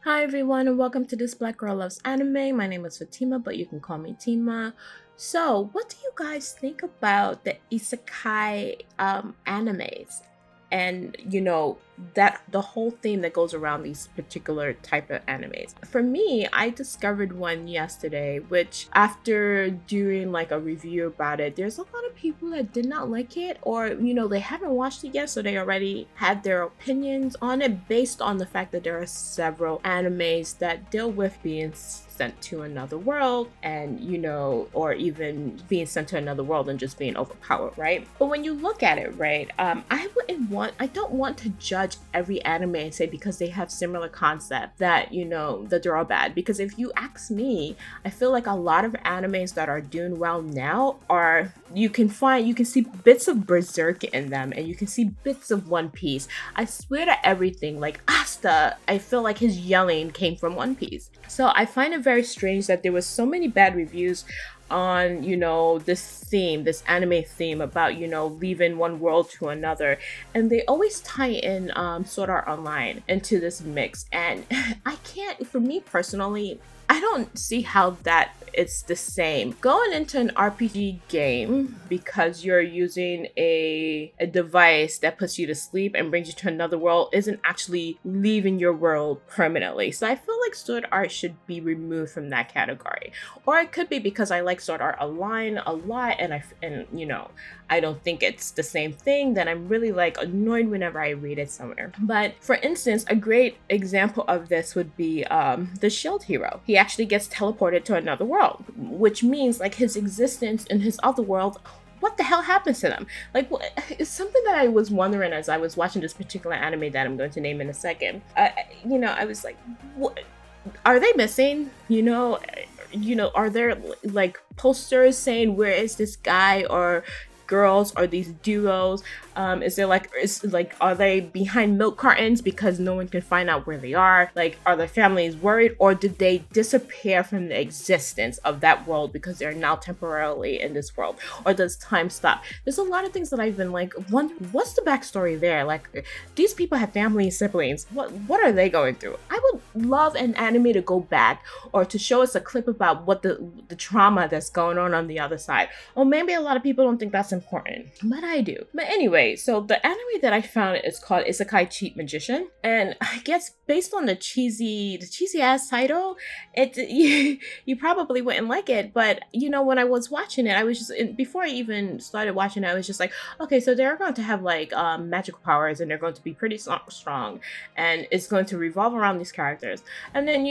Hi everyone and welcome to this Black Girl Loves Anime. My name is Fatima, but you can call me Tima. So, what do you guys think about the Isekai animes? And that the whole theme that goes around these particular type of animes. For me, I discovered one yesterday, which after doing like a review about it, there's a lot of people that did not like it, or they haven't watched it yet, so they already had their opinions on it based on the fact that there are several animes that deal with being sent to another world and or even being sent to another world and just being overpowered, right? But when you look at it, right, I don't want to judge every anime and say because they have similar concept that that they're all bad, because if you ask me, I feel like a lot of animes that are doing well now are you can see bits of Berserk in them, and you can see bits of One Piece. I swear to everything, like Asta, I feel like his yelling came from One Piece. So I find it very strange that there was so many bad reviews on this anime theme about leaving one world to another, and they always tie in Sword Art Online into this mix, and I can't, for me personally, I don't see how that it's the same going into an RPG game because you're using a device that puts you to sleep and brings you to another world isn't actually leaving your world permanently. So I feel like Sword Art should be removed from that category. Or it could be because I like Sword Art Online a lot and I don't think it's the same thing, then I'm really like annoyed whenever I read it somewhere. But for instance, a great example of this would be the Shield Hero. He actually gets teleported to another world, which means like his existence in his other world, what the hell happens to them? Like, it's something that I was wondering as I was watching this particular anime that I'm going to name in a second. I was like, what are they missing? Are there like posters saying where is this guy or girls or these duos? Are they behind milk cartons because no one can find out where they are? Like, are their families worried, or did they disappear from the existence of that world because they're now temporarily in this world? Or does time stop? There's a lot of things that I've been like, what's the backstory there? Like, these people have family, siblings. What are they going through? I would love an anime to go back or to show us a clip about what the trauma that's going on the other side. Or maybe a lot of people don't think that's important, but I do. But anyway, so the anime that I found is called Isekai Cheat Magician, and I guess based on the cheesy ass title, you probably wouldn't like it. But when I was watching it, I was just before I even started watching it, I was just like, okay, so they're going to have like magical powers, and they're going to be pretty strong, and it's going to revolve around these characters. And then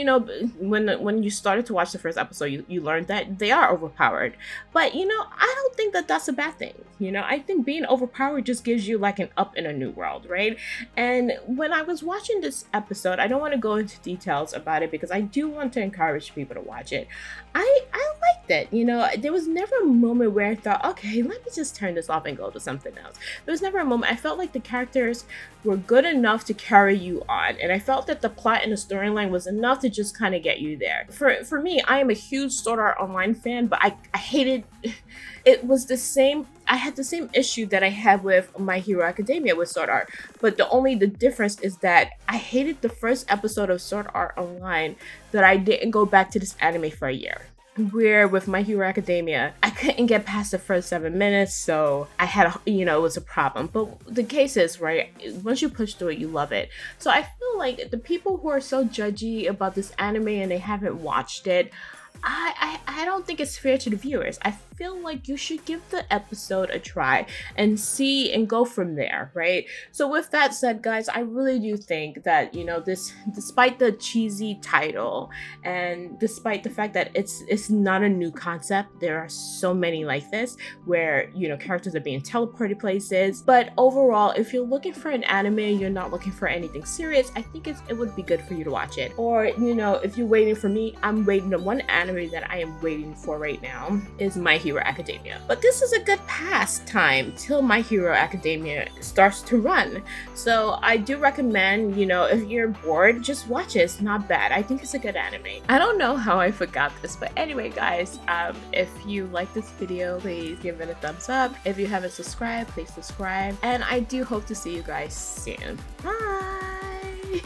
when you started to watch the first episode, you learned that they are overpowered. But I don't think that that's a bad thing. I think being overpowered just gives you like an up in a new world, right? And when I was watching this episode, I don't want to go into details about it because I do want to encourage people to watch it. I liked it. There was never a moment where I thought, okay, let me just turn this off and go to something else. There was never a moment. I felt like the characters were good enough to carry you on, and I felt that the plot and the storyline was enough to just kind of get you there. For me, I am a huge Sword Art Online fan, but I hated it. Was the same. I had the same issue that I had with My Hero Academia with Sword Art, but the difference is that I hated the first episode of Sword Art Online that I didn't go back to this anime for a year. Where with My Hero Academia, I couldn't get past the first 7 minutes, so I had, it was a problem. But the case is, right, once you push through it, you love it. So I feel like the people who are so judgy about this anime and they haven't watched it, I don't think it's fair to the viewers. I feel like you should give the episode a try and see and go from there, right? So with that said, guys, I really do think that this, despite the cheesy title and despite the fact that it's not a new concept, there are so many like this where characters are being teleported places. But overall, if you're looking for an anime, you're not looking for anything serious, I think it would be good for you to watch it. Or if you're waiting for me, I'm waiting. The one anime that I am waiting for right now is My Hero Academia. But this is a good pastime till My Hero Academia starts to run. So I do recommend, if you're bored, just watch it. It's not bad. I think it's a good anime. I don't know how I forgot this, but anyway, guys, if you like this video, please give it a thumbs up. If you haven't subscribed, please subscribe. And I do hope to see you guys soon. Bye!